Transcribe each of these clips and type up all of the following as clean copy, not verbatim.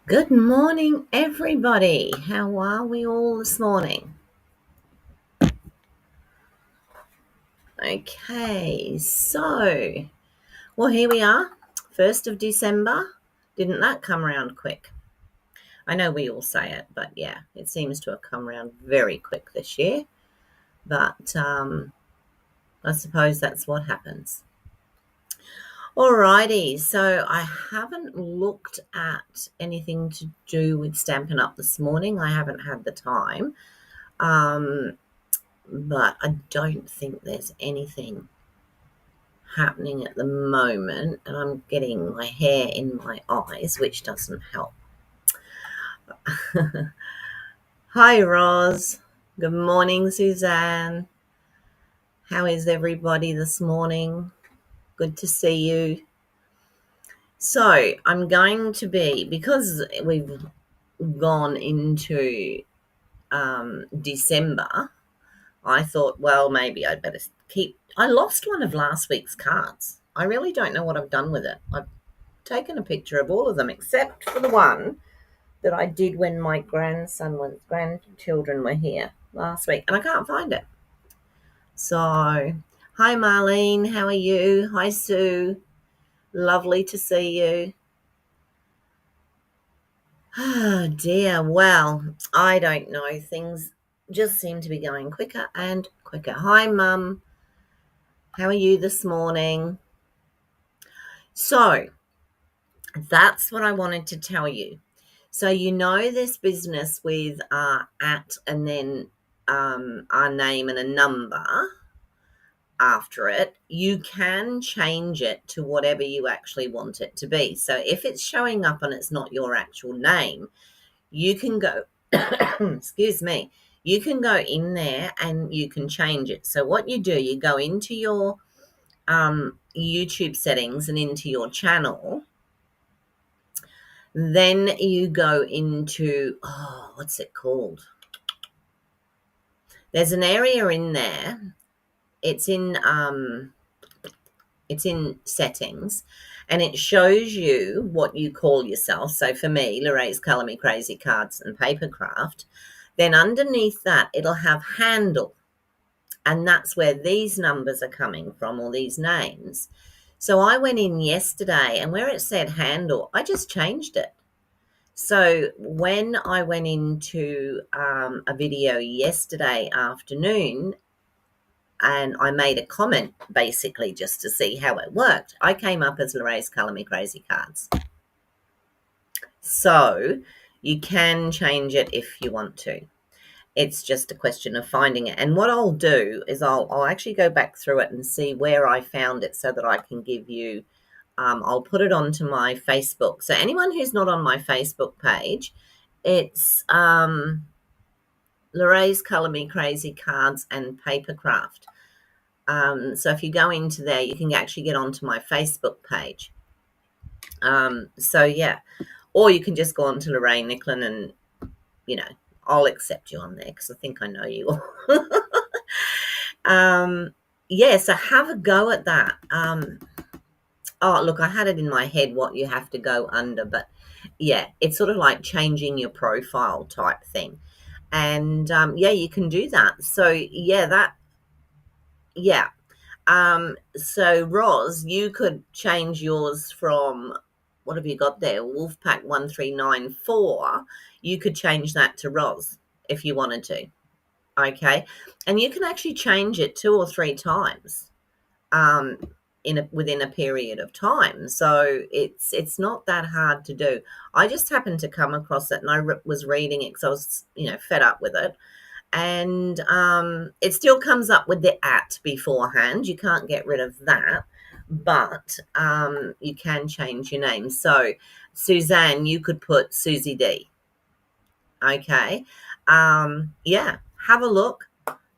Good morning, everybody. How are we all this morning? Okay, well, here we are, 1st of December. Didn't that come around quick? I know we all say it, but yeah, it seems to have come around very quick this year. But I suppose that's what happens. Alrighty, so I haven't looked at anything to do with Stampin' Up this morning. I haven't had the time. But I don't think there's anything happening at the moment, and I'm getting my hair in my eyes, which doesn't help. Hi, Roz. Good morning, Suzanne. How is everybody this morning? Good to see you. So I'm going to be, because we've gone into December, I thought, well, maybe I'd better I lost one of last week's cards. I really don't know what I've done with it. I've taken a picture of all of them except for the one that I did when my grandchildren were here last week, and I can't find it. So, hi Marlene, how are you? Hi Sue, lovely to see you. Oh dear, well, I don't know. Things just seem to be going quicker and quicker. Hi Mum, how are you this morning? So, that's what I wanted to tell you. So this business with at and then our name and a number after it, you can change it to whatever you actually want it to be. So if it's showing up and it's not your actual name, you can go, excuse me, you can go in there and you can change it. So what you do, you go into your YouTube settings and into your channel. Then you go into, what's it called? There's an area in there. It's in settings, and it shows you what you call yourself. So for me, Lorraine's Color Me Crazy Cards and Papercraft. Then underneath that, it'll have handle, and that's where these numbers are coming from, or these names. So I went in yesterday, and where it said handle, I just changed it. So when I went into a video yesterday afternoon and I made a comment basically just to see how it worked, I came up as Lorraine's Color Me Crazy Cards. So you can change it if you want to. It's just a question of finding it. And what I'll do is I'll actually go back through it and see where I found it so that I can give you I'll put it onto my Facebook. So anyone who's not on my Facebook page, it's Lorraine's Color Me Crazy Cards and Papercraft. So if you go into there, you can actually get onto my Facebook page. So yeah, or you can just go on to Lorraine Nicklin and, I'll accept you on there because I think I know you all. So have a go at that. Oh, look, I had it in my head what you have to go under, but yeah, it's sort of like changing your profile type thing. And you can do that. So so Roz, you could change yours from, what have you got there? Wolfpack 1394. You could change that to Roz if you wanted to. Okay. And you can actually change it 2 or 3 times. Within a period of time, so it's not that hard to do. I just happened to come across it, and I was reading it because I was fed up with it, and it still comes up with the at beforehand. You can't get rid of that, but you can change your name. So Suzanne, you could put Susie D. Okay. Have a look.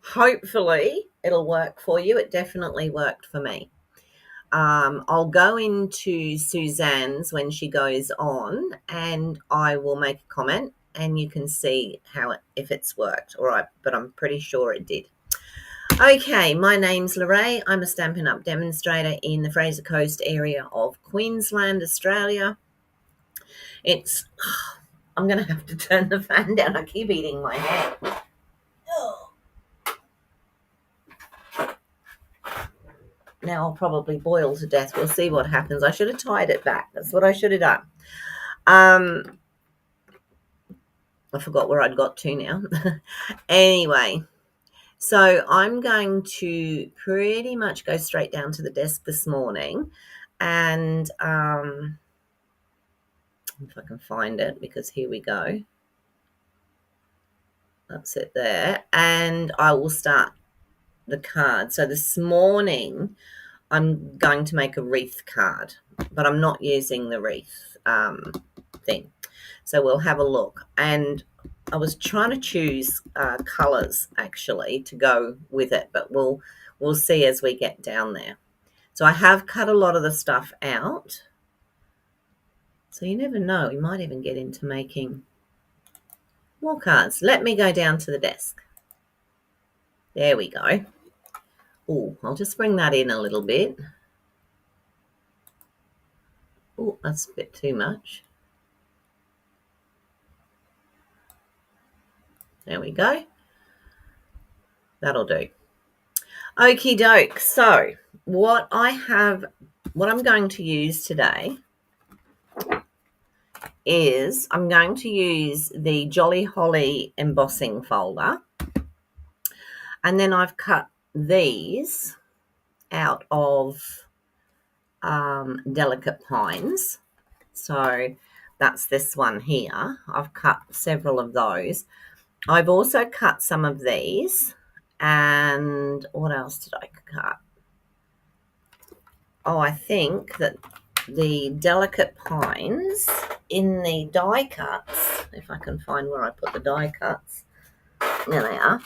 Hopefully it'll work for you. It definitely worked for me. I'll go into Suzanne's when she goes on, and I will make a comment, and you can see if it's worked. All right, but I'm pretty sure it did. Okay, my name's Lorraine. I'm a Stampin' Up demonstrator in the Fraser Coast area of Queensland, Australia. It's I'm going to have to turn the fan down. I keep eating my hand. Oh. Now I'll probably boil to death. We'll see what happens. I should have tied it back. That's what I should have done. I forgot where I'd got to now. Anyway, so I'm going to pretty much go straight down to the desk this morning, and if I can find it, because here we go. That's it there. And I will start the card. So this morning I'm going to make a wreath card, but I'm not using the wreath thing. So we'll have a look. And I was trying to choose colours actually to go with it, but we'll see as we get down there. So I have cut a lot of the stuff out. So you never know, we might even get into making more cards. Let me go down to the desk. There we go. Oh, I'll just bring that in a little bit. Oh, that's a bit too much. There we go. That'll do. Okie doke. So what I'm going to use today is I'm going to use the Jolly Holly embossing folder. And then I've cut these out of Delicate Pines. So that's this one here. I've cut several of those. I've also cut some of these. And what else did I cut? Oh, I think that the Delicate Pines in the die cuts, if I can find where I put the die cuts, there they are.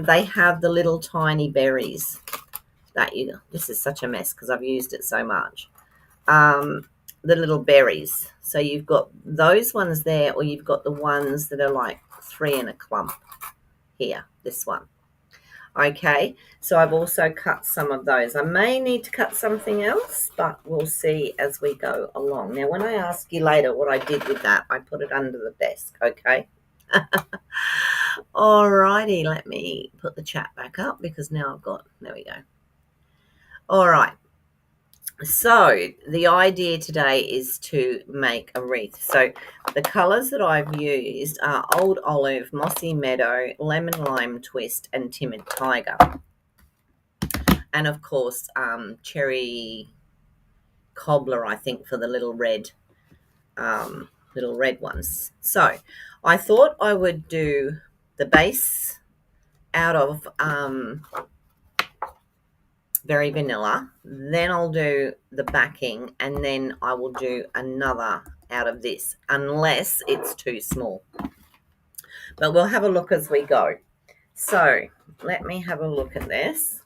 They have the little tiny berries that this is such a mess because I've used it so much. The little berries. So you've got those ones there, or you've got the ones that are like 3 in a clump here, this one. Okay, so I've also cut some of those. I may need to cut something else, but we'll see as we go along. Now, when I ask you later what I did with that, I put it under the desk, okay? Alrighty, let me put the chat back up because now there we go. All right. So the idea today is to make a wreath. So the colours that I've used are Old Olive, Mossy Meadow, Lemon Lime Twist, and Timid Tiger. And of course, Cherry Cobbler, I think, for the little red ones. So I thought I would do the base out of Very Vanilla, then I'll do the backing, and then I will do another out of this, unless it's too small. But we'll have a look as we go. So let me have a look at this.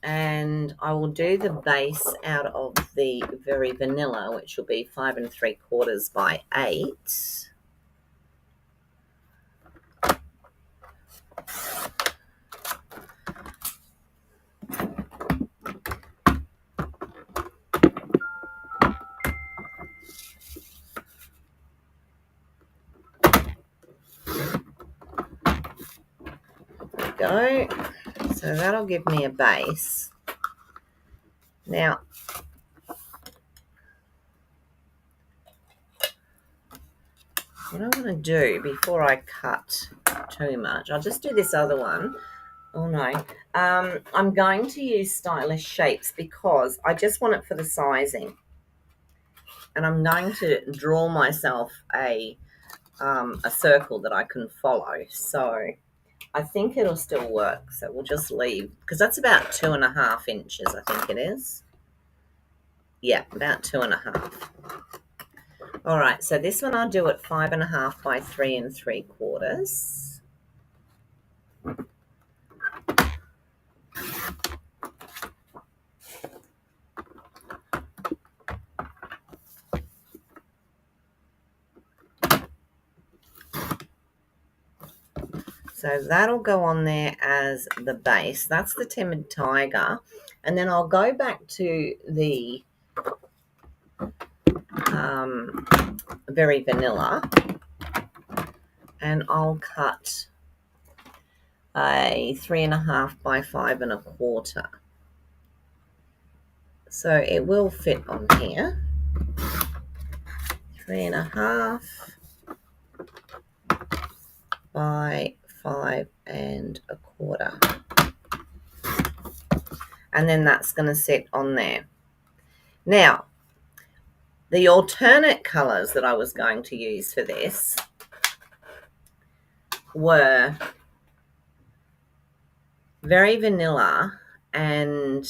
And I will do the base out of the Very Vanilla, which will be 5 3/4 by 8. Go. So that'll give me a base. Now, what I want to do before I cut too much, I'll just do this other one. Oh no. I'm going to use Stylish Shapes because I just want it for the sizing. And I'm going to draw myself a circle that I can follow. So I think it'll still work. So we'll just leave, because that's about 2.5 inches, I think it is. Yeah, about 2.5. All right, so this one I'll do at 5.5 by 3 3/4. So that'll go on there as the base. That's the Timid Tiger. And then I'll go back to the very vanilla, and I'll cut a 3.5 by 5.25. So it will fit on here. 3.5 by 5.25. And then that's going to sit on there. Now, the alternate colours that I was going to use for this were very vanilla and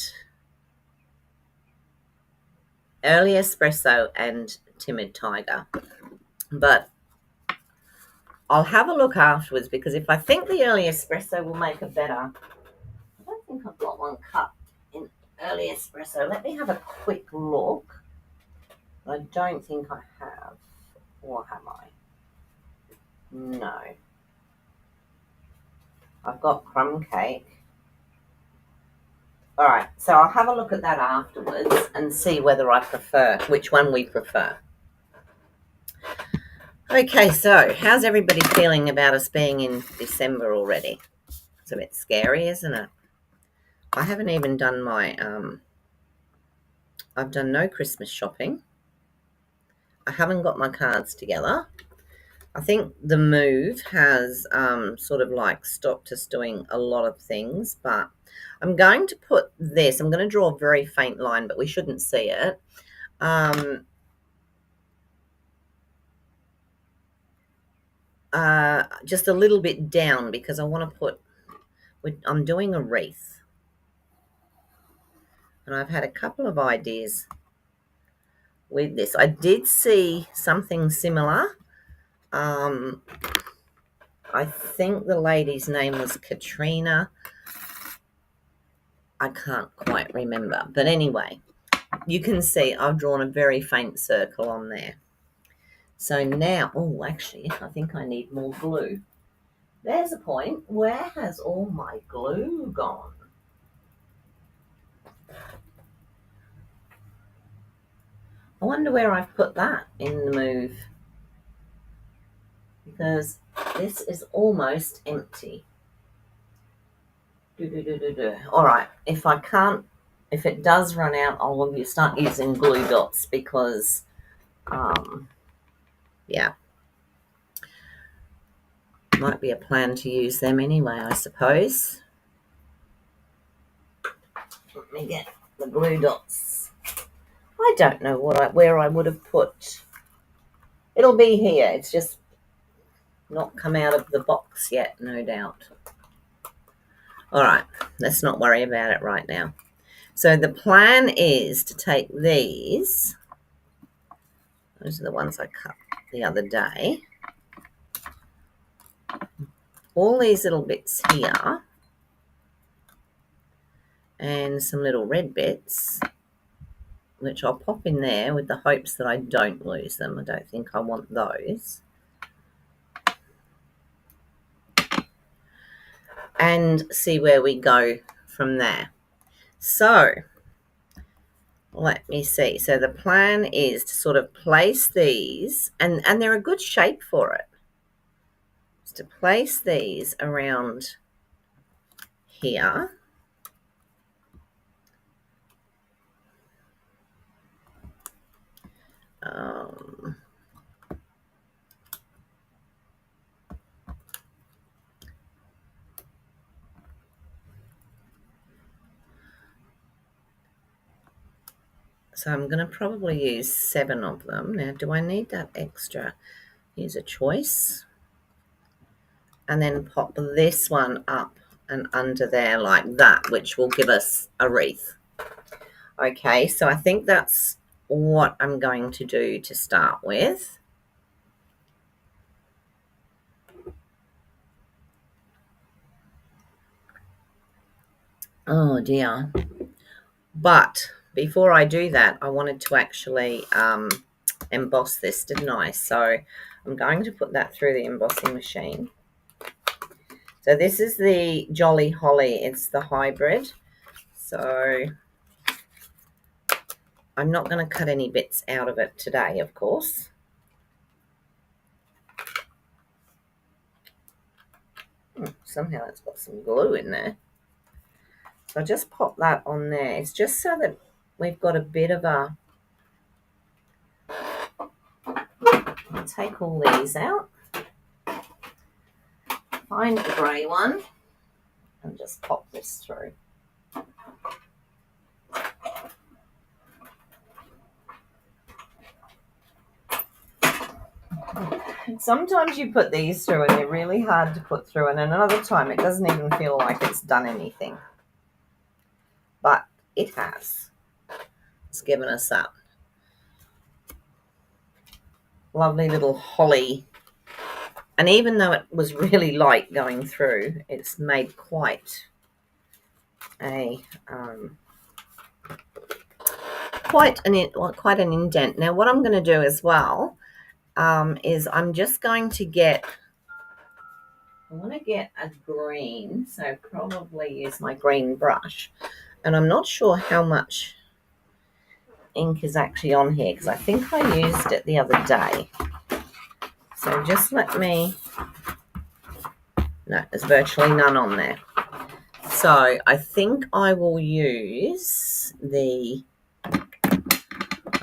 early espresso and timid tiger. But I'll have a look afterwards, because if I think the early espresso will make a better... I don't think I've got one cut in early espresso. Let me have a quick look. I don't think I have. Or have I? No. I've got crumb cake. All right, so I'll have a look at that afterwards and see whether I prefer, which one we prefer. Okay, so how's everybody feeling about us being in December already? It's a bit scary, isn't it? I haven't even done my, I've done no Christmas shopping. I haven't got my cards together. I think the move has sort of like stopped us doing a lot of things, but I'm going to put this, I'm going to draw a very faint line, but we shouldn't see it. Just a little bit down, because I want to put, I'm doing a wreath. And I've had a couple of ideas with this. I did see something similar. I think the lady's name was Katrina. I can't quite remember. But anyway, you can see I've drawn a very faint circle on there. So now, oh, actually, I think I need more glue. There's a point. Where has all my glue gone? I wonder where I've put that in the move, because this is almost empty. All right, if it does run out, I'll start using glue dots, because, yeah, might be a plan to use them anyway, I suppose. Let me get the glue dots. I don't know where I would have put. It'll be here. It's just not come out of the box yet, no doubt. All right, let's not worry about it right now. So the plan is to take these. Those are the ones I cut the other day. All these little bits here, and some little red bits, which I'll pop in there with the hopes that I don't lose them. I don't think I want those. And see where we go from there. So let me see. So the plan is to sort of place these, and they're a good shape for it. Is to place these around here. So I'm going to probably use 7 of them. Now, do I need that extra? Here's a choice. And then pop this one up and under there like that, which will give us a wreath. Okay, so I think that's what I'm going to do to start with. Oh dear. But before I do that, I wanted to actually emboss this, didn't I? So I'm going to put that through the embossing machine. So this is the Jolly Holly. It's the hybrid. So I'm not going to cut any bits out of it today, of course. Somehow it's got some glue in there. So I just pop that on there. It's just so that we've got a bit of a... I'll take all these out. Find the grey one and just pop this through. Sometimes you put these through and they're really hard to put through, and another time it doesn't even feel like it's done anything. But it has. It's given us that lovely little holly. And even though it was really light going through, it's made quite quite an indent. Now what I'm going to do as well is I'm just going to get... I want to get a green, so probably use my green brush. And I'm not sure how much ink is actually on here because I think I used it the other day. So just let me... No, there's virtually none on there. So I think I will use the...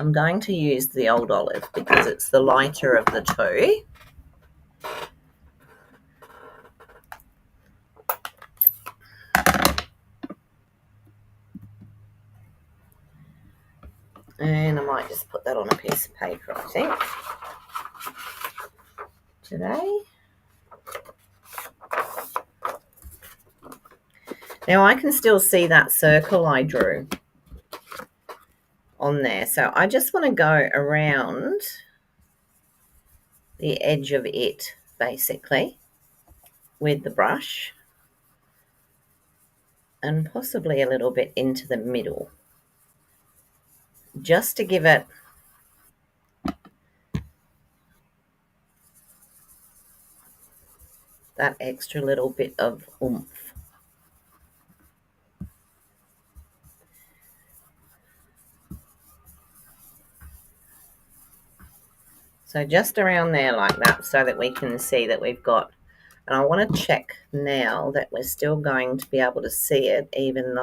I'm going to use the Old Olive because it's the lighter of the two. And I might just put that on a piece of paper, I think, today. Now I can still see that circle I drew on there. So I just want to go around the edge of it, basically, with the brush. And possibly a little bit into the middle. Just to give it that extra little bit of oomph. So just around there like that so that we can see that we've got... And I want to check now that we're still going to be able to see it even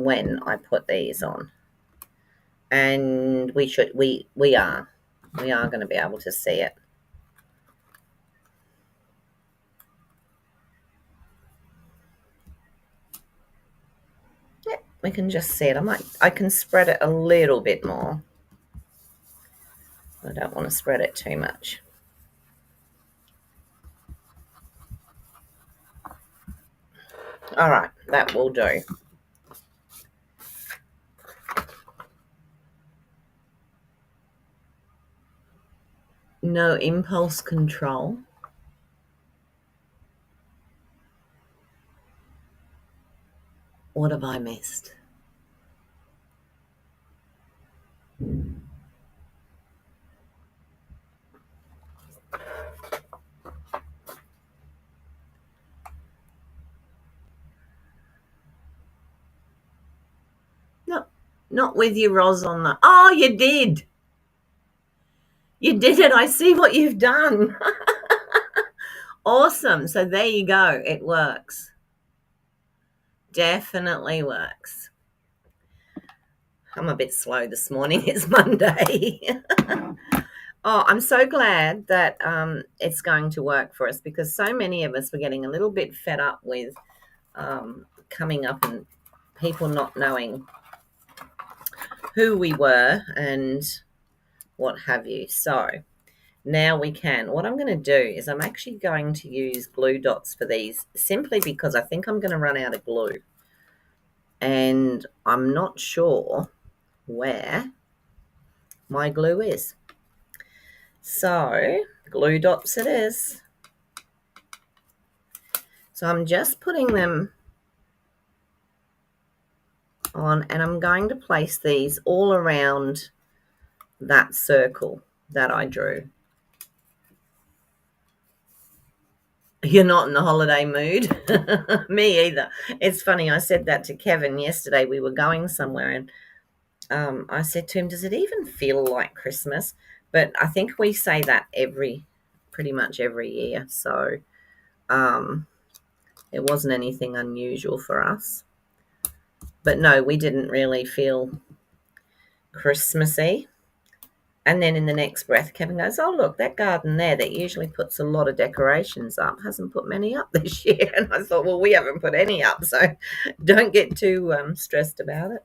when I put these on. And we are going to be able to see it. Yep, we can just see it. I can spread it a little bit more. I don't want to spread it too much. All right, that will do. No impulse control. What have I missed? No, not with you, Roz, on the... Oh, you did. You did it. I see what you've done. Awesome. So there you go. It works. Definitely works. I'm a bit slow this morning. It's Monday. Oh, I'm so glad that it's going to work for us because so many of us were getting a little bit fed up with coming up and people not knowing who we were and what have you. So now we can. What I'm going to do is I'm actually going to use glue dots for these simply because I think I'm going to run out of glue. And I'm not sure where my glue is. So glue dots it is. So I'm just putting them on and I'm going to place these all around that circle that I drew. You're not in the holiday mood? Me either. It's funny, I said that to Kevin yesterday. We were going somewhere and I said to him, does it even feel like Christmas? But I think we say that pretty much every year. So um, it wasn't anything unusual for us. But no, we didn't really feel Christmassy. And then in the next breath, Kevin goes, oh, look, that garden there that usually puts a lot of decorations up hasn't put many up this year. And I thought, well, we haven't put any up, so don't get too stressed about it.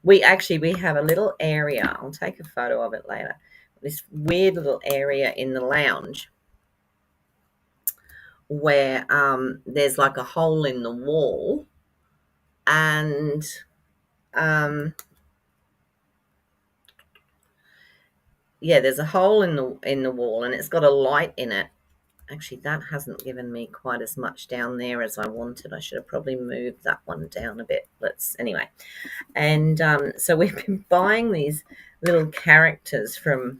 We have a little area. I'll take a photo of it later. This weird little area in the lounge where there's like a hole in the wall, and there's a hole in the wall, and it's got a light in it. Actually, that hasn't given me quite as much down there as I wanted. I should have probably moved that one down a bit. Anyway. And so we've been buying these little characters from,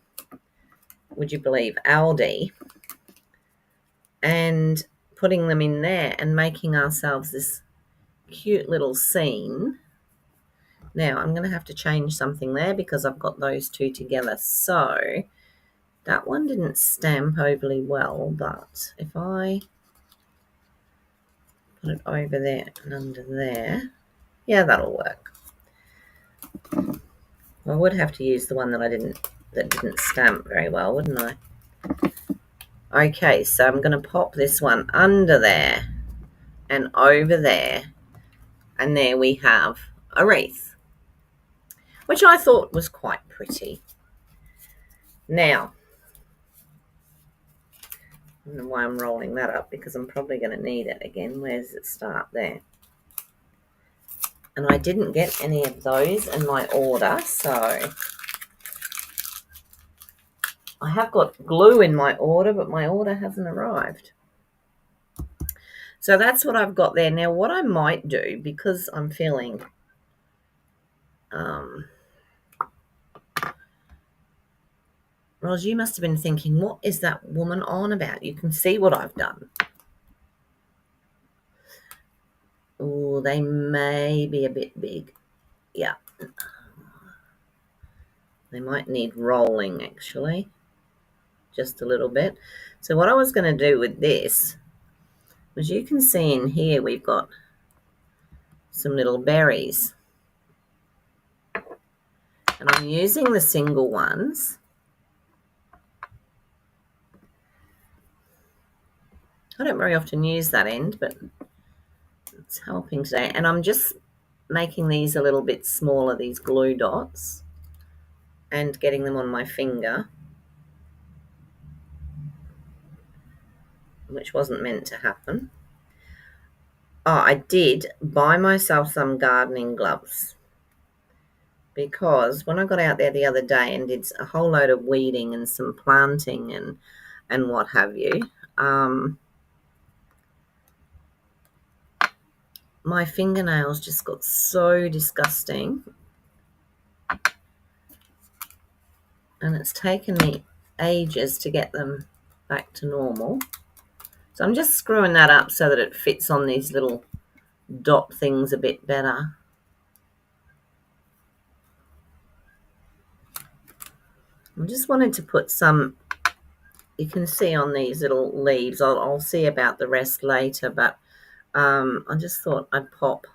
would you believe, Aldi, and putting them in there and making ourselves this cute little scene. Now, I'm going to have to change something there because I've got those two together. So that one didn't stamp overly well, but if I put it over there and under there, yeah, that'll work. I would have to use the one that didn't stamp very well, wouldn't I? Okay, so I'm going to pop this one under there and over there, and there we have a wreath, which I thought was quite pretty. Now, I don't know why I'm rolling that up, because I'm probably going to need it again. Where does it start? There. And I didn't get any of those in my order, so I have got glue in my order, but my order hasn't arrived. So that's what I've got there. Now, what I might do, because I'm feeling Ros, you must have been thinking, what is that woman on about? You can see what I've done. Oh, they may be a bit big. Yeah. They might need rolling, actually. Just a little bit. So what I was going to do with this was, you can see in here we've got some little berries. And I'm using the single ones. I don't very often use that end, but it's helping today. And I'm just making these a little bit smaller, these glue dots, and getting them on my finger, which wasn't meant to happen. Oh, I did buy myself some gardening gloves, because when I got out there the other day and did a whole load of weeding and some planting and what have you, my fingernails just got so disgusting, and it's taken me ages to get them back to normal. So I'm just screwing that up so that it fits on these little dot things a bit better. I just wanted to put some, you can see on these little leaves, I'll see about the rest later, but I just thought I'd pop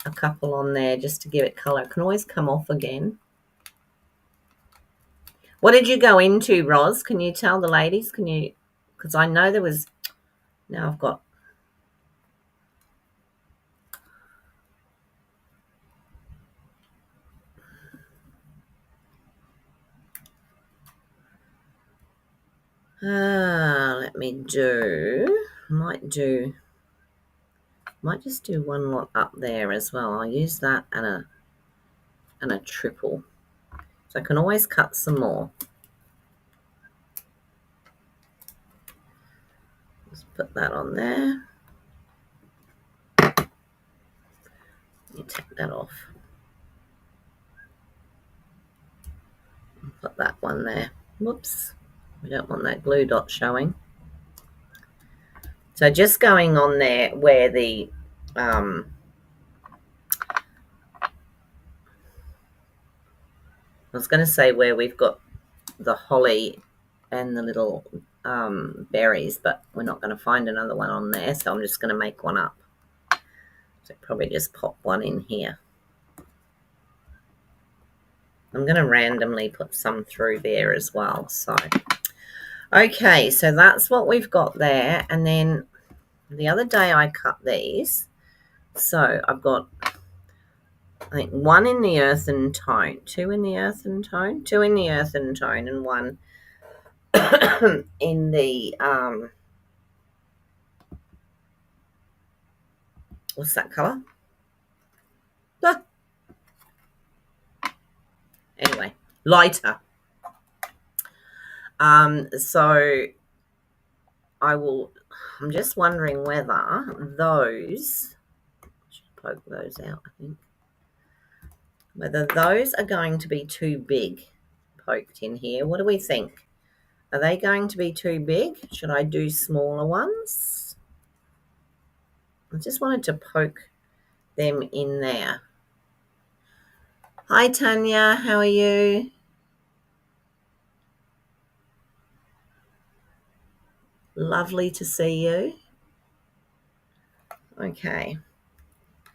a couple on there just to give it colour. It can always come off again. What did you go into, Ros? Can you tell the ladies? Because I know there was, now I've got, let me do, might just do one lot up there as well. I'll use that and a triple. So I can always cut some more. Just put that on there. Let me take that off. Put that one there. Whoops. We don't want that glue dot showing. So just going on there where the was going to say where we've got the holly and the little berries, but we're not going to find another one on there, so I'm just going to make one up. So probably just pop one in here. I'm going to randomly put some through there as well. So, okay, so that's what we've got there. And then the other day I cut these. So I've got, I think, one in the earthen tone, two in the earthen tone, two in the earthen tone, and one in the, what's that colour? Ah. Anyway, lighter. So I'm just wondering whether those, should poke those out, I think, whether those are going to be too big poked in here. What do we think? Are they going to be too big? Should I do smaller ones? I just wanted to poke them in there. Hi, Tanya. How are you? Lovely to see you. Okay.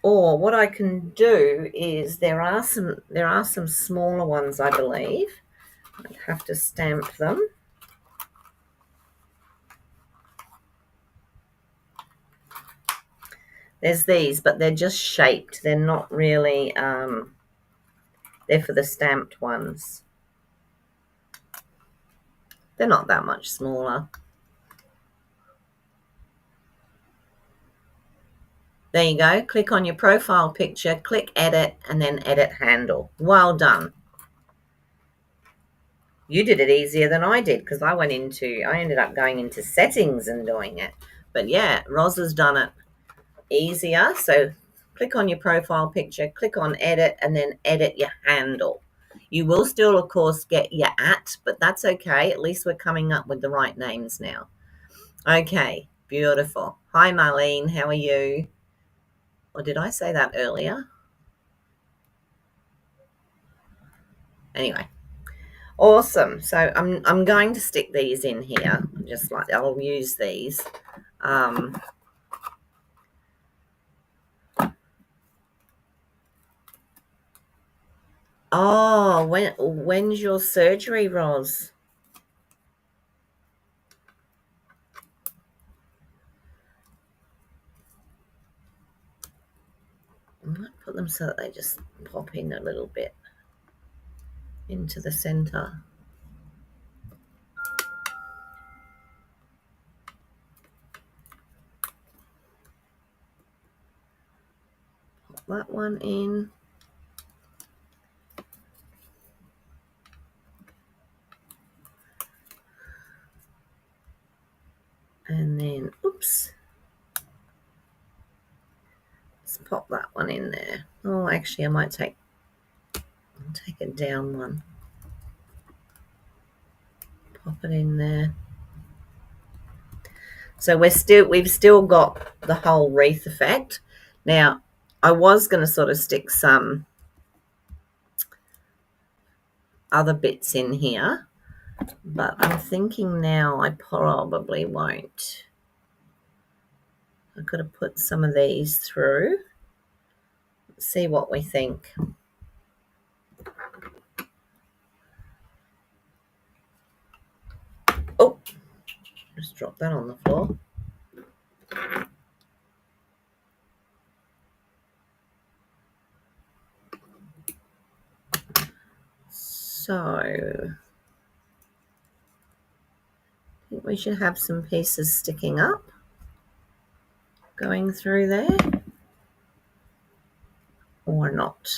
Or what I can do is there are some smaller ones, I believe. I'd have to stamp them. There's these, but they're just shaped. They're not really, they're for the stamped ones. They're not that much smaller. There you go. Click on your profile picture, click edit, and then edit handle. Well done. You did it easier than I did because I ended up going into settings and doing it. But yeah, Roz has done it easier. So click on your profile picture, click on edit, and then edit your handle. You will still, of course, get your @ but that's okay. At least we're coming up with the right names now. Okay, beautiful. Hi, Marlene. How are you? Or did I say that earlier? Anyway, awesome. So I'm going to stick these in here, just like I'll use these. Oh, when's your surgery, Roz? I might put them so that they just pop in a little bit into the center. Pop that one in. And then, oops. Let's pop that one in there. Oh, actually, I'll take a down one. Pop it in there. So we've still got the whole wreath effect. Now, I was going to sort of stick some other bits in here, but I'm thinking now I probably won't. I could have put some of these through. Let's see what we think. Oh, just drop that on the floor. So I think we should have some pieces sticking up, going through there, or not.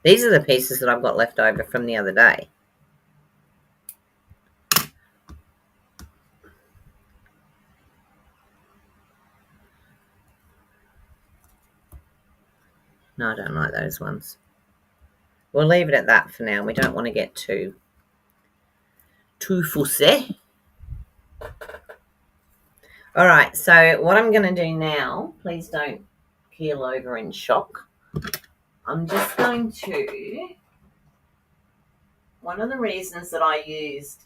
These are the pieces that I've got left over from the other day. No, I don't like those ones. We'll leave it at that for now. We don't want to get too fussy. All right, so what I'm going to do now, please don't keel over in shock. I'm just going to one of the reasons that I used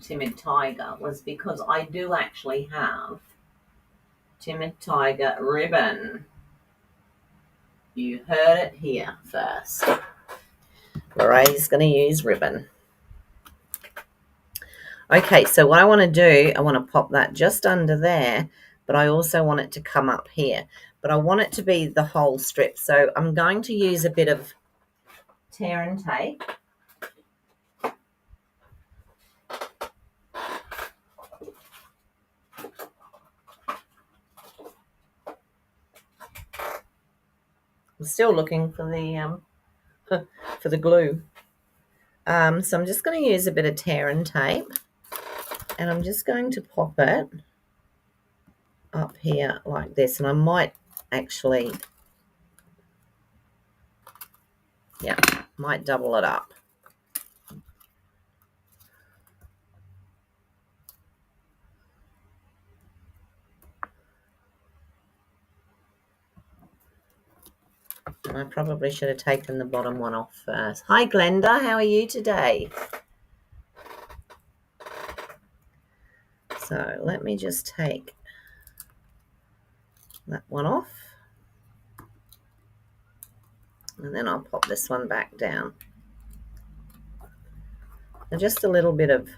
Timid Tiger was because I do actually have Timid Tiger ribbon. You heard it here first. Lorraine's going to use ribbon. Okay, so what I want to do, I want to pop that just under there, but I also want it to come up here. But I want it to be the whole strip. So I'm going to use a bit of tear and tape. I'm still looking for the for the glue. So I'm just going to use a bit of tear and tape, and I'm just going to pop it up here like this, and I might actually, yeah, might double it up. And I probably should have taken the bottom one off first. Hi Glenda, how are you today? So let me just take that one off, and then I'll pop this one back down. And just a little bit of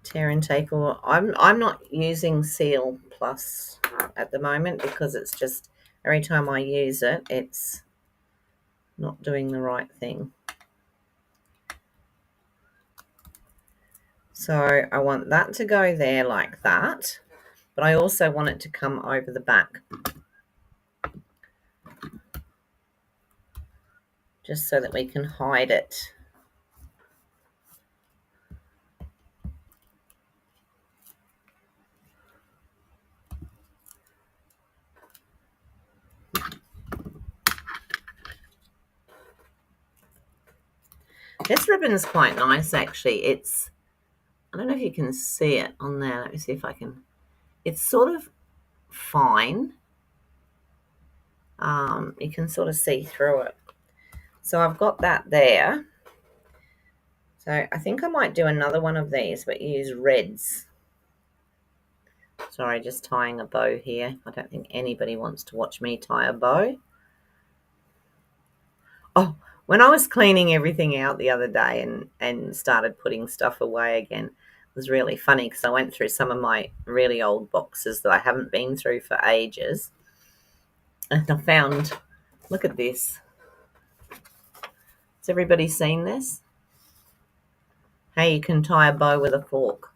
tear and tape, or I'm not using Seal Plus at the moment because it's just every time I use it, it's not doing the right thing. So I want that to go there like that, but I also want it to come over the back, just so that we can hide it. This ribbon is quite nice, actually. It's, I don't know if you can see it on there. Let me see if I can. It's sort of fine. You can sort of see through it. So I've got that there. So I think I might do another one of these, but use reds. Sorry, just tying a bow here. I don't think anybody wants to watch me tie a bow. Oh, when I was cleaning everything out the other day and started putting stuff away again, it was really funny because I went through some of my really old boxes that I haven't been through for ages. And I found, look at this. Has everybody seen this? Hey, you can tie a bow with a fork.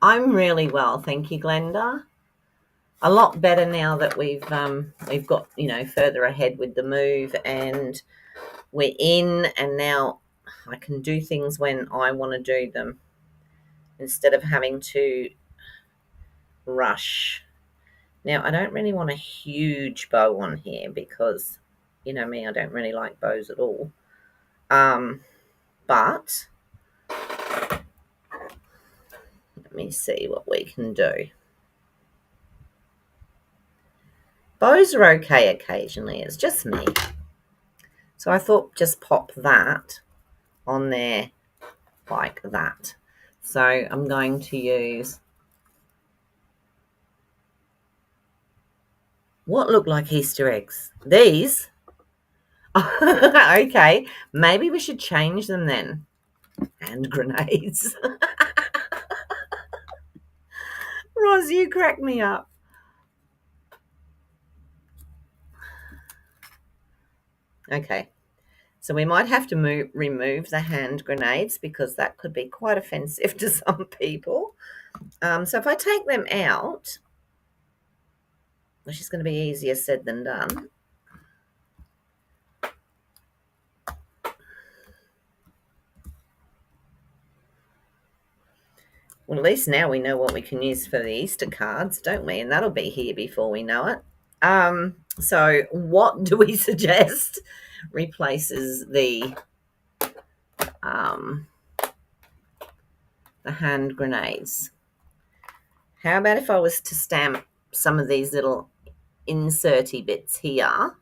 I'm really well, thank you, Glenda. A lot better now that we've got, further ahead with the move, and we're in, and now I can do things when I want to do them instead of having to rush. Now, I don't really want a huge bow on here because, you know me, I don't really like bows at all. But let me see what we can do. Bows are okay occasionally. It's just me. So I thought just pop that on there like that. So I'm going to use what look like Easter eggs. These. Okay, maybe we should change them then. Hand grenades. Roz, you crack me up. Okay, so we might have to remove the hand grenades because that could be quite offensive to some people. So if I take them out, which is going to be easier said than done. Well, at least now we know what we can use for the Easter cards, don't we? And that'll be here before we know it. So what do we suggest replaces the hand grenades? How about if I was to stamp some of these little inserty bits here,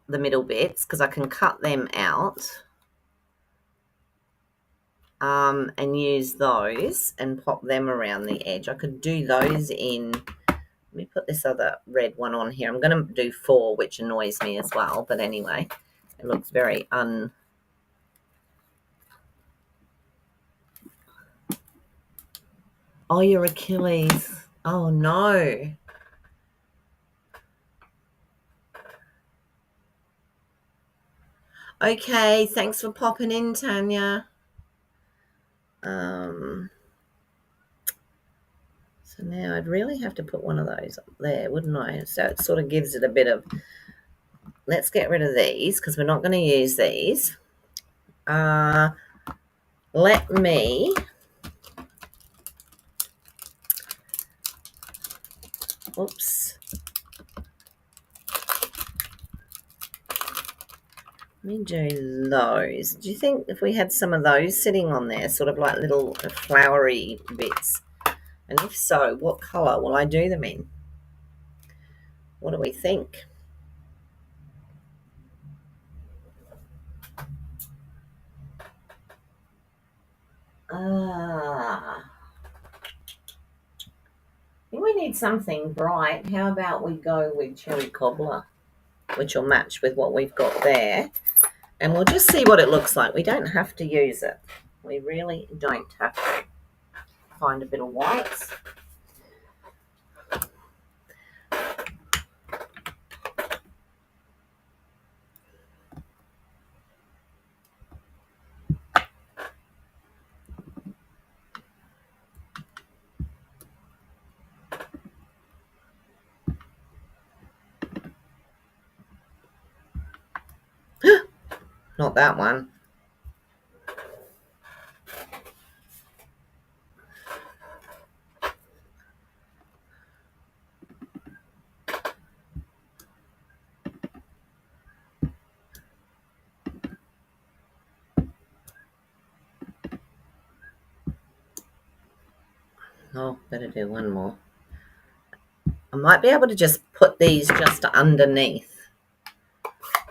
the middle bits, because I can cut them out and use those and pop them around the edge. I could do those in, let me put this other red one on here. I'm going to do 4, which annoys me as well, but anyway, it looks very Oh, your Achilles. Oh, no. Okay, thanks for popping in, Tanya. So now I'd really have to put one of those up there, wouldn't I? So it sort of gives it a bit of, let's get rid of these because we're not going to use these. Let me oops. Let me do those. Do you think if we had some of those sitting on there, sort of like little flowery bits, and if so, what colour will I do them in? What do we think? I think we need something bright. How about we go with cherry cobbler, which will match with what we've got there. And we'll just see what it looks like. We don't have to use it. We really don't have to. Find a bit of white. Not that one. Oh, better do one more. I might be able to just put these just underneath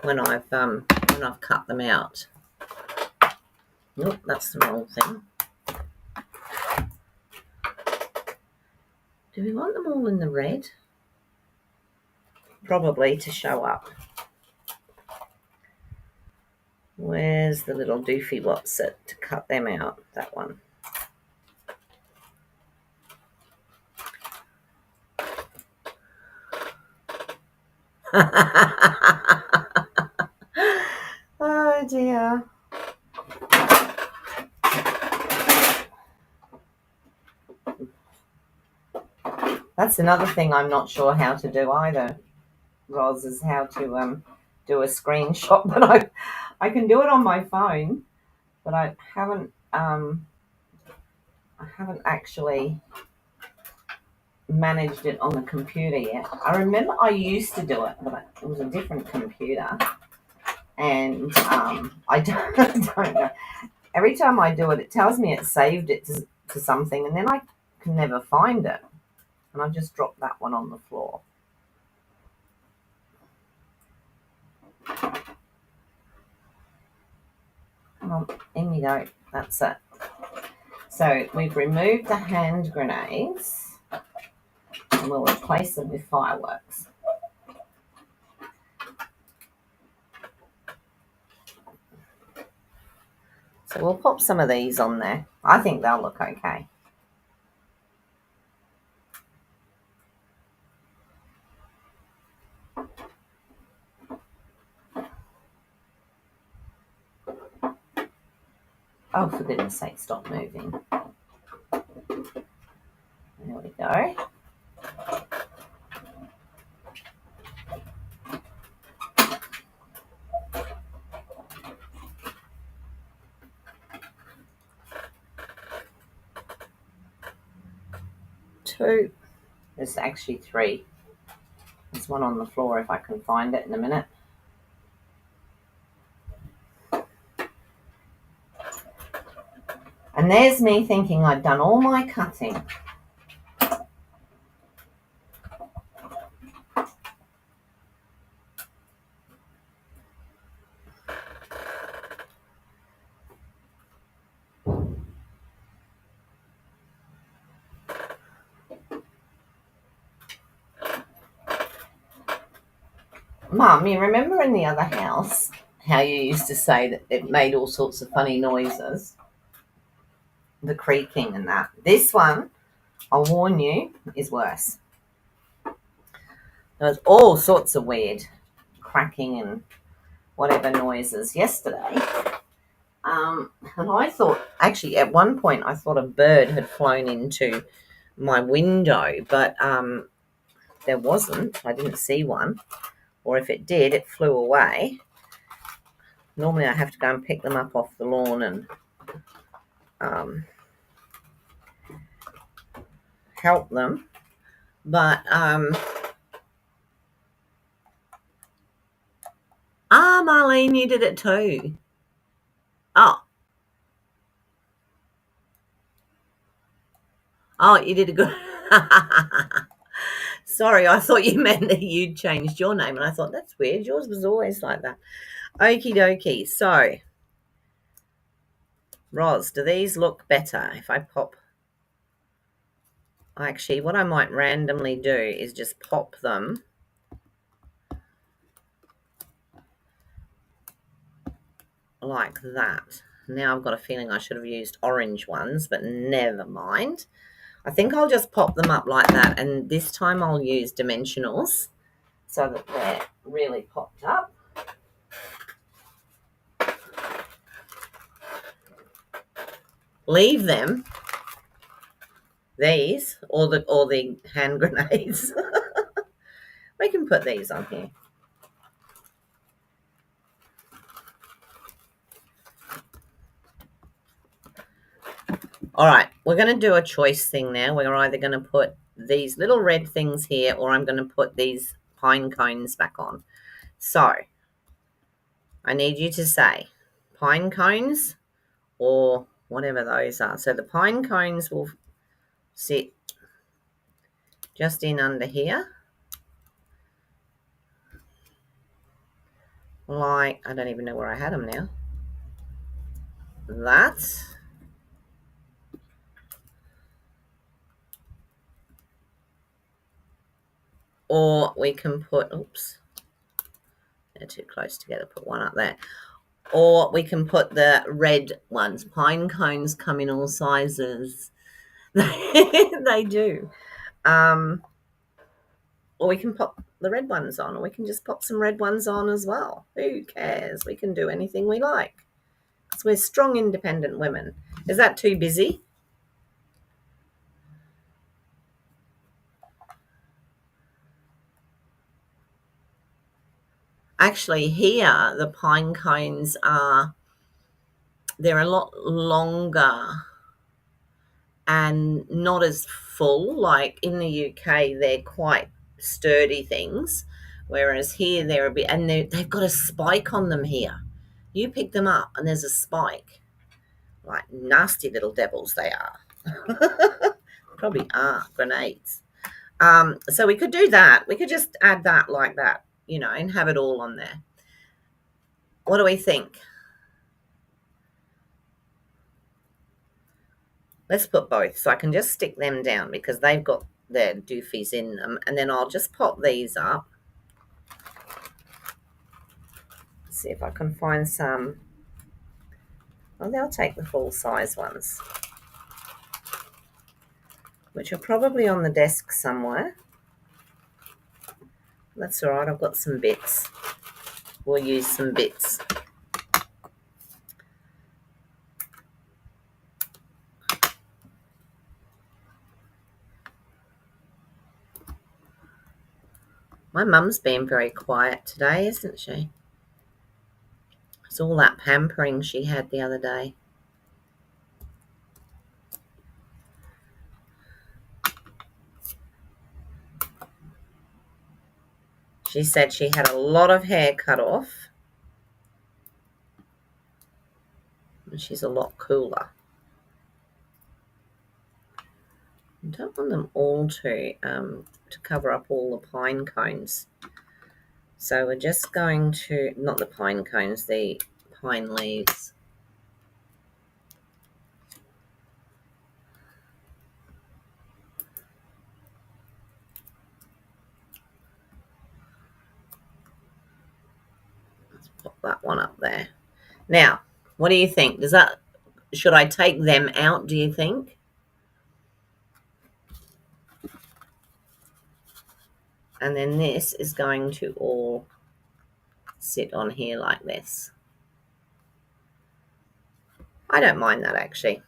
when I've cut them out. Nope, that's the wrong thing. Do we want them all in the red? Probably to show up. Where's the little doofy what's it to cut them out? That one. Oh dear. That's another thing I'm not sure how to do either, Roz, is how to do a screenshot. But I can do it on my phone, but I haven't actually managed it on the computer yet. I remember I used to do it, but it was a different computer, and I don't know. Every time I do it, it tells me it saved it to something, and then I can never find it, and I just dropped that one on the floor. Come on, in we go. That's it. So we've removed the hand grenades, and we'll replace them with fireworks. So we'll pop some of these on there. I think they'll look okay. Oh, for goodness sake, stop moving. There we go. Two. There's actually 3. There's one on the floor if I can find it in a minute. And there's me thinking I'd done all my cutting. Mum, you remember in the other house how you used to say that it made all sorts of funny noises? The creaking and that. This one, I'll warn you, is worse. There was all sorts of weird cracking and whatever noises yesterday. And I thought, actually, at one point, I thought a bird had flown into my window, but there wasn't. I didn't see one. Or if it did, it flew away. Normally, I have to go and pick them up off the lawn and help them. But, Marlene, you did it too. Oh, you did a good. Sorry, I thought you meant that you'd changed your name, and I thought that's weird. Yours was always like that. Okie dokie. So, Roz, do these look better if I pop? Actually, what I might randomly do is just pop them like that. Now I've got a feeling I should have used orange ones, but never mind. I think I'll just pop them up like that, and this time I'll use dimensionals so that they're really popped up. Leave them, these, or the hand grenades. We can put these on here. All right, we're going to do a choice thing now. We're either going to put these little red things here, or I'm going to put these pine cones back on. So I need you to say pine cones or whatever those are. So the pine cones will sit just in under here. Like, I don't even know where I had them now. That. Or we can put, oops, they're too close together, put one up there. Or we can put the red ones. Pine cones come in all sizes. They do. Or we can pop the red ones on, or we can just pop some red ones on as well. Who cares? We can do anything we like. Because we're strong, independent women. Is that too busy? Actually, here, the pine cones they're a lot longer and not as full. Like in the UK, they're quite sturdy things, whereas here they're a bit, and they've got a spike on them here. You pick them up and there's a spike. Like nasty little devils they are. Probably are grenades. So we could do that. We could just add that like that, and have it all on there. What do we think? Let's put both. So I can just stick them down because they've got their doofies in them. And then I'll just pop these up. See if I can find some. Well, they'll take the full size ones, which are probably on the desk somewhere. That's all right. I've got some bits. We'll use some bits. My mum's been very quiet today, isn't she? It's all that pampering she had the other day. She said she had a lot of hair cut off. And she's a lot cooler. don't want them all to cover up all the pine cones. So we're just going to, not the pine cones, the pine leaves. Let's pop that one up there. Now, what do you think? Should I take them out, do you think? And then this is going to all sit on here like this. I don't mind that, actually.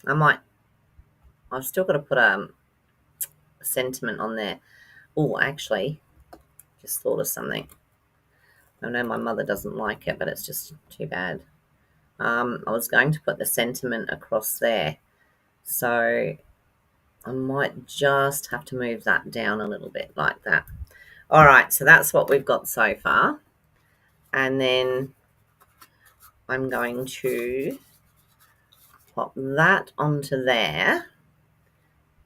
I've still got to put a sentiment on there. Oh, actually, just thought of something. I know my mother doesn't like it, but it's just too bad. I was going to put the sentiment across there. So I might just have to move that down a little bit like that. All right, so that's what we've got so far. And then I'm going to pop that onto there.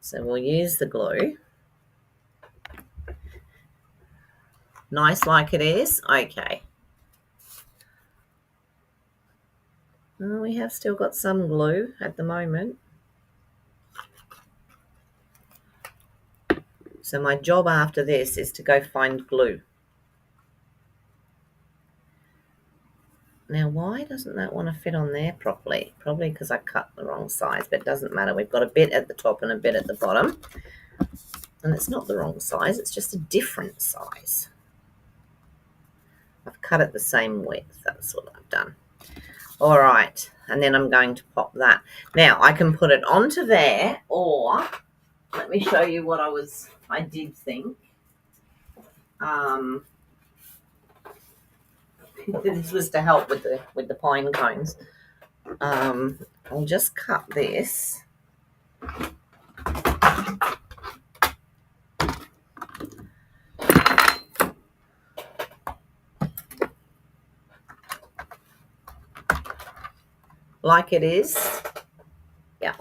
So we'll use the glue. Nice like it is. Okay. Well, we have still got some glue at the moment. So my job after this is to go find glue. Now, why doesn't that want to fit on there properly? Probably because I cut the wrong size, but it doesn't matter. We've got a bit at the top and a bit at the bottom. And it's not the wrong size, it's just a different size. I've cut it the same width, that's what I've done. All right, and then I'm going to pop that. Now, I can put it onto there, or let me show you what I did think. This was to help with the pine cones. I'll just cut this. Like it is. Yeah.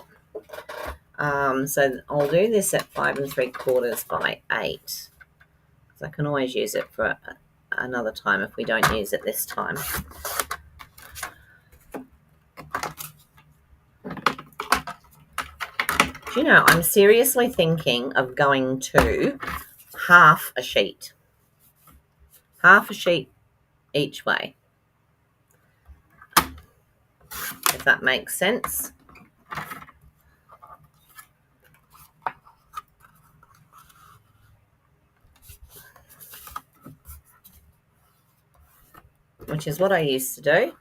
So I'll do this at 5 3/4 by 8. So I can always use it for another time if we don't use it this time. Do you know, I'm seriously thinking of going to half a sheet each way, if that makes sense. Which is what I used to do.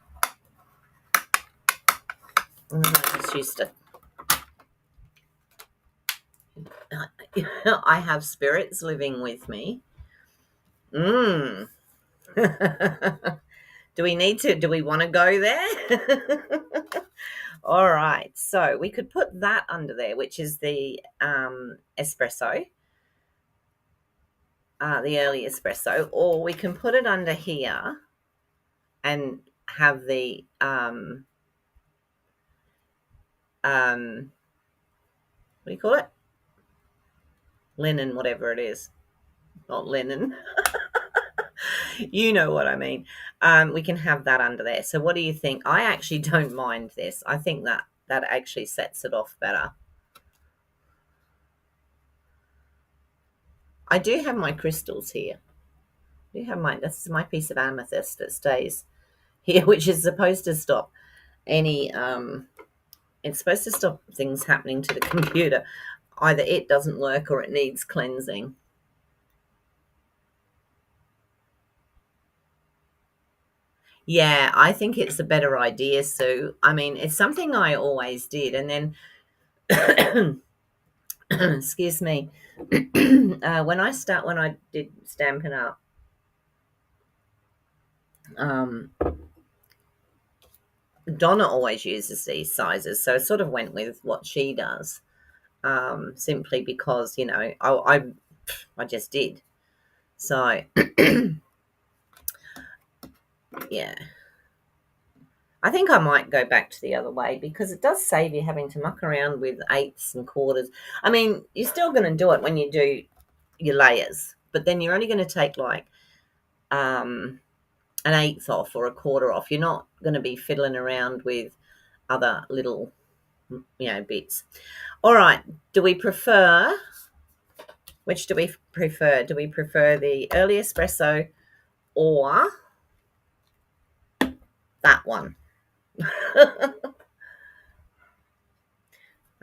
And then I just used to I have spirits living with me. Do we want to go there? All right, so we could put that under there, which is the espresso, the early espresso, or we can put it under here and have the what do you call it? Linen, whatever it is. Not linen. You know what I mean. We can have that under there. So what do you think? I actually don't mind this. I think that actually sets it off better. I do have my crystals here. This is my piece of amethyst that stays here, which is supposed to stop any it's supposed to stop things happening to the computer. Either it doesn't work or it needs cleansing. Yeah, I think it's a better idea, Sue. I mean, it's something I always did, and then excuse me, when I did Stampin' Up, Donna always uses these sizes, so I sort of went with what she does, simply because I just did. So yeah. I think I might go back to the other way because it does save you having to muck around with eighths and quarters. I mean, you're still going to do it when you do your layers, but then you're only going to take like an eighth off or a quarter off. You're not going to be fiddling around with other little, bits. All right. Do we prefer? Which do we prefer? Do we prefer the early espresso or that one? I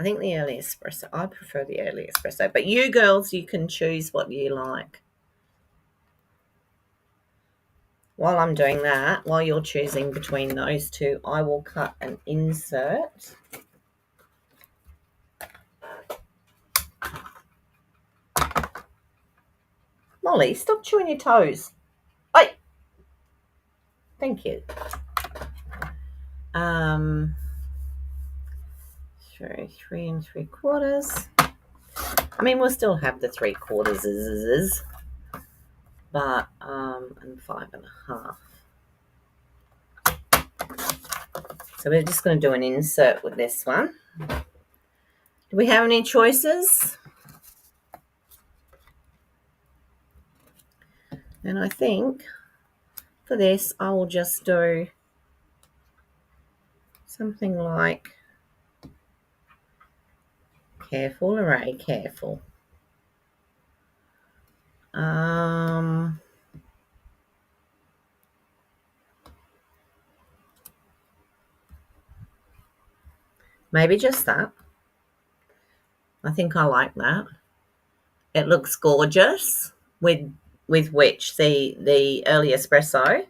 think the early espresso. I prefer the early espresso. But you girls, you can choose what you like. While I'm doing that, while you're choosing between those two, I will cut an insert. Molly, stop chewing your toes. Hey, thank you. Three and 3/4. I mean, we'll still have the 3/4, but and 5.5. So we're just going to do an insert with this one. Do we have any choices? And I think for this, I will just do something like careful, array, careful. Maybe just that. I think I like that. It looks gorgeous with which the early espresso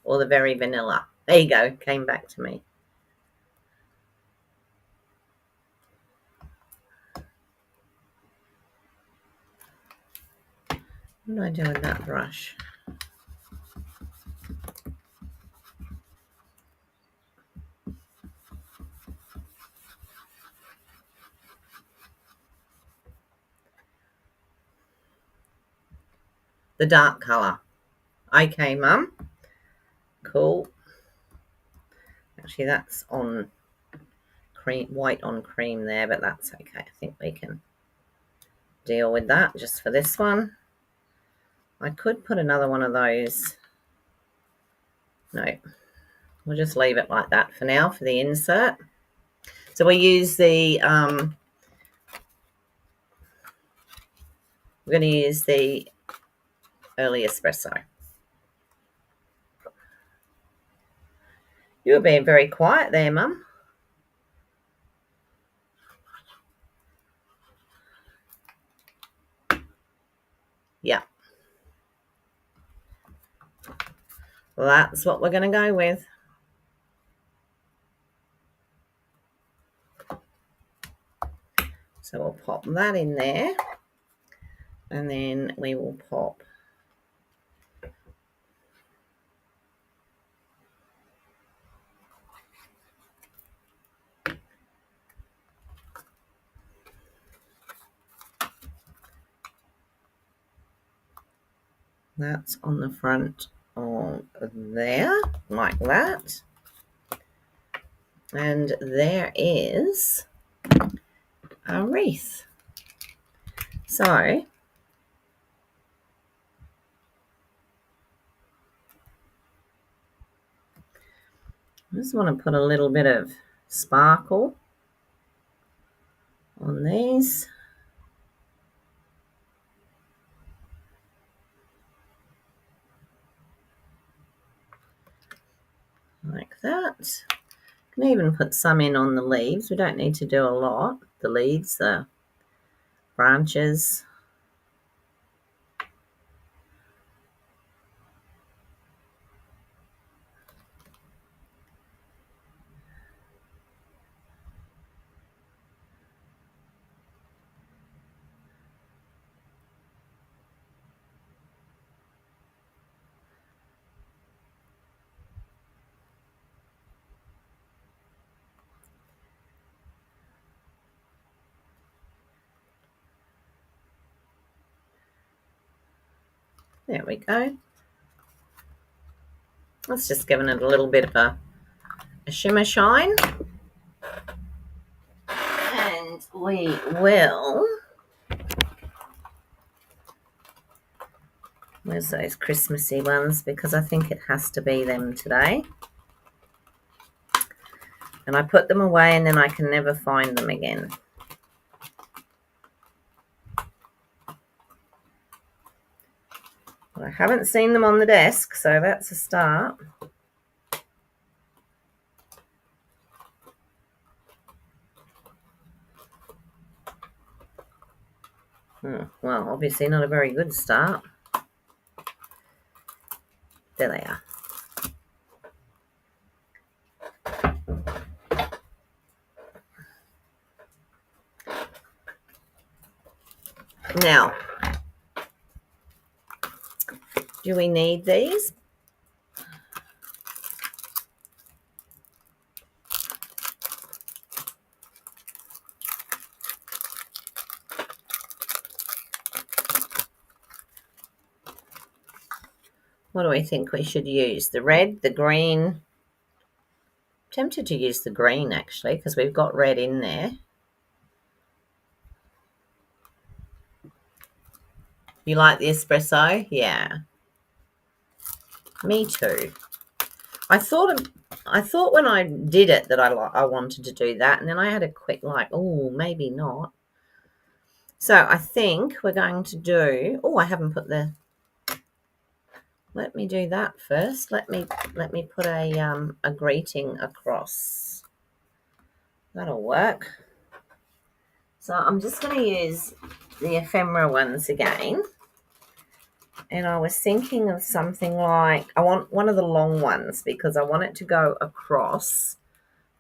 or the very vanilla. There you go. Came back to me. What do I do with that brush? The dark colour. Okay, Mum. Cool. Actually, that's on cream, white on cream there, but that's okay. I think we can deal with that just for this one. I could put another one of those. No, we'll just leave it like that for now for the insert. So we use the, we're going to use the early espresso. You were being very quiet there, Mum. Yeah. Well, that's what we're going to go with. So we'll pop that in there. And then we will pop that's on the front of there, like that. And there is a wreath. So I just want to put a little bit of sparkle on these. Like that. Can even put some in on the leaves. We don't need to do a lot. The leaves, the branches. There we go. Let's just give it a little bit of a shimmer shine. And we will... Where's those Christmassy ones? Because I think it has to be them today. And I put them away and then I can never find them again. But I haven't seen them on the desk, so that's a start. Well, obviously not a very good start. There they are. Now, do we need these? What do we think we should use? The red, the green? I'm tempted to use the green, actually, because we've got red in there. You like the espresso? Yeah. Me too. I thought when I did it that I wanted to do that, and then I had a quick oh, maybe not. So I think we're going to do... Oh, I haven't put the... Let me do that first. Let me put a greeting across. That'll work. So I'm just going to use the ephemera ones again. And I was thinking of something like... I want one of the long ones because I want it to go across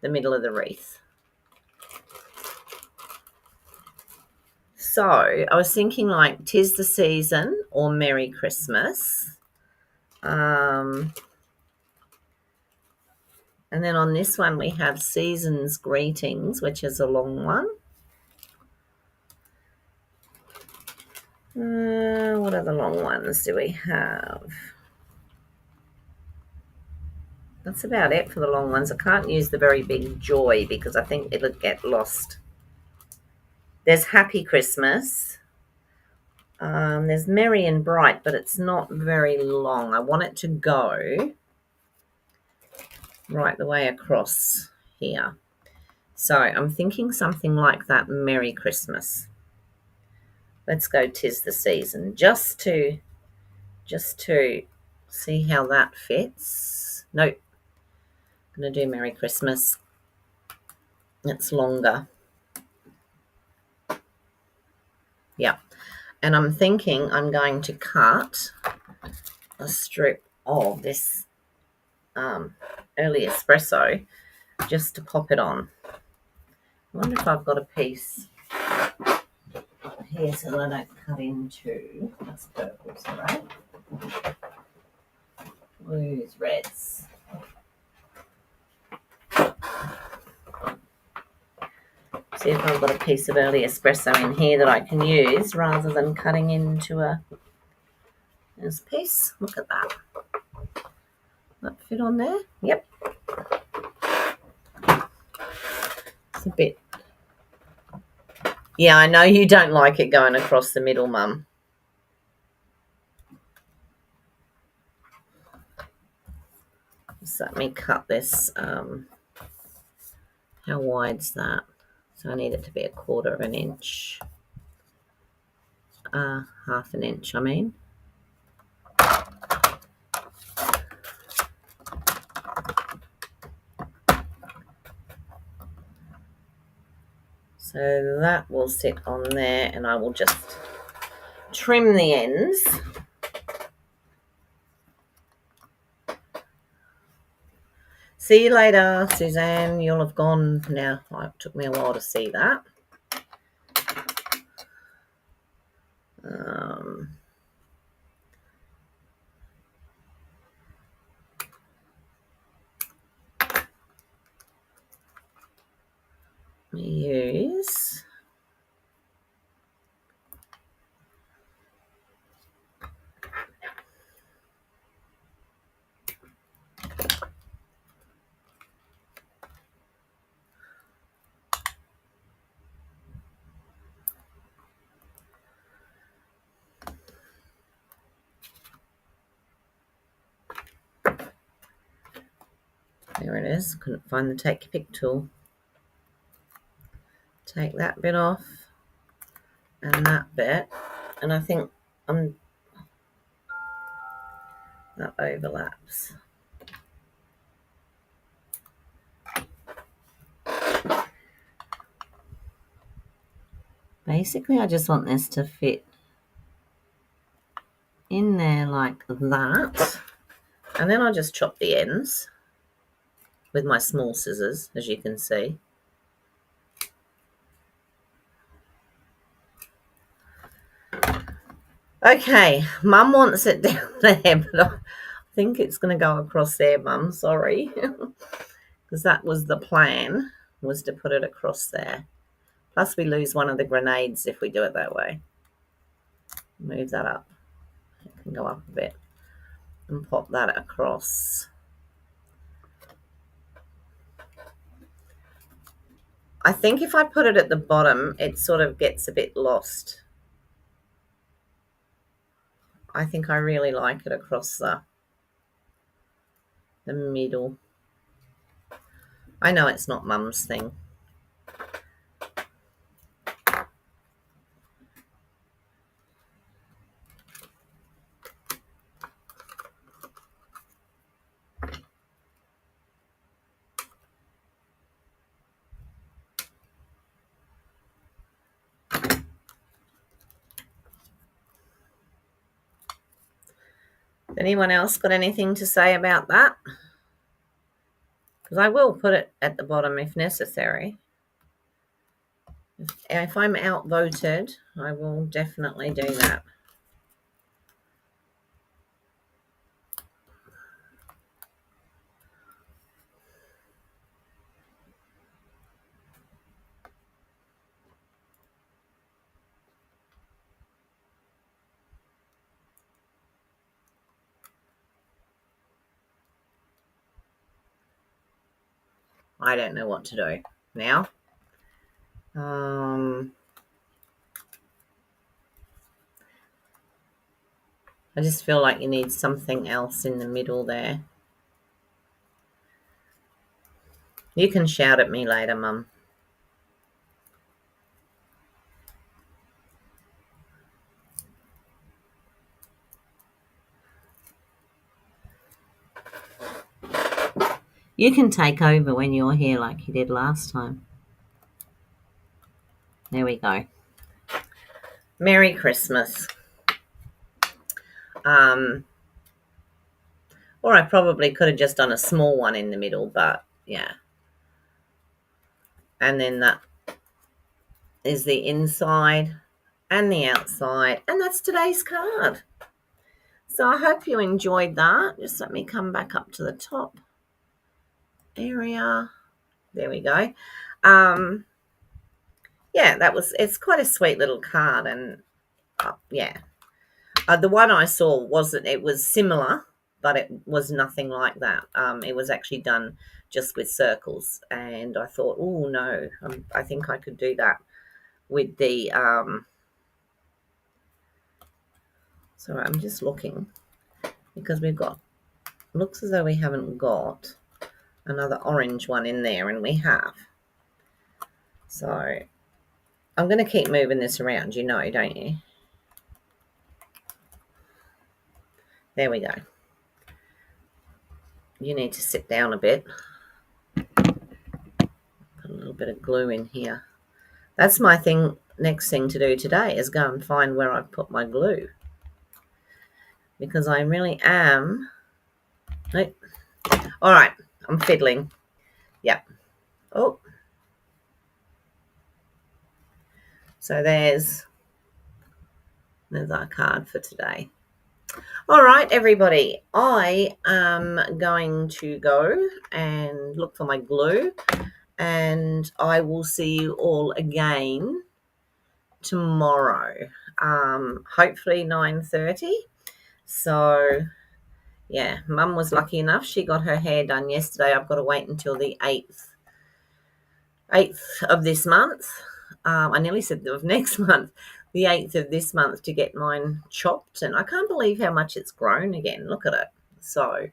the middle of the wreath. So I was thinking like 'Tis the Season or Merry Christmas. And then on this one we have Season's Greetings, which is a long one. What other long ones do we have? That's about it for the long ones. I can't use the very big Joy because I think it'll get lost. There's Happy Christmas. There's Merry and Bright, but it's not very long. I want it to go right the way across here. So I'm thinking something like that, Merry Christmas. Let's go 'Tis the Season, just to see how that fits. Nope. I'm going to do Merry Christmas. It's longer. Yeah. And I'm thinking I'm going to cut a strip of this early espresso just to pop it on. I wonder if I've got a piece here so that I don't cut into... That's purples, all right? Blues, reds. See if I've got a piece of early espresso in here that I can use rather than cutting into this piece. Look at that. That fit on there? Yep. It's a bit... Yeah, I know you don't like it going across the middle, Mum. Just let me cut this. How wide's that? So I need it to be 1/4 of an inch. Half an inch, I mean. So that will sit on there, and I will just trim the ends. See you later, Suzanne. You'll have gone now. Oh, it took me a while to see that. Use There it is. Couldn't find the take your pick tool. Take that bit off and that bit, and I think that overlaps. Basically, I just want this to fit in there like that, and then I'll just chop the ends with my small scissors, as you can see. Okay, Mum wants it down there, but I think it's going to go across there, Mum. Sorry, because that was the plan, was to put it across there. Plus, we lose one of the grenades if we do it that way. Move that up. It can go up a bit and pop that across. I think if I put it at the bottom, it sort of gets a bit lost. I think I really like it across the middle. I know it's not Mum's thing. Anyone else got anything to say about that? Because I will put it at the bottom if necessary. If I'm outvoted, I will definitely do that. I don't know what to do now. I just feel like you need something else in the middle there. You can shout at me later, Mum. You can take over when you're here like you did last time. There we go. Merry Christmas. Or I probably could have just done a small one in the middle, but yeah. And then that is the inside and the outside. And that's today's card. So I hope you enjoyed that. Just let me come back up to the top area. There we go. Yeah, it's quite a sweet little card. And yeah. The one I saw it was similar, but it was nothing like that. It was actually done just with circles, and I thought, oh no, I think I could do that with the. Sorry, I'm just looking because looks as though we haven't got another orange one in there, and we have. So I'm going to keep moving this around, don't you? There we go. You need to sit down a bit. Put a little bit of glue in here. That's my next thing to do today is go and find where I've put my glue. Because I really am. All right, I'm fiddling. Yep. Oh. So there's our card for today. All right, everybody. I am going to go and look for my glue, and I will see you all again tomorrow. Hopefully 9:30. So yeah, Mum was lucky enough. She got her hair done yesterday. I've got to wait until the 8th of this month. I nearly said of next month. The 8th of this month to get mine chopped. And I can't believe how much it's grown again. Look at it. So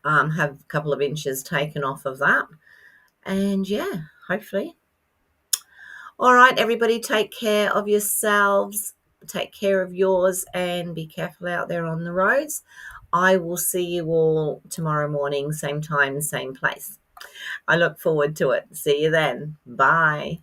have a couple of inches taken off of that. And yeah, hopefully. All right, everybody, take care of yourselves, take care of yours, and be careful out there on the roads. I will see you all tomorrow morning, same time, same place. I look forward to it. See you then. Bye.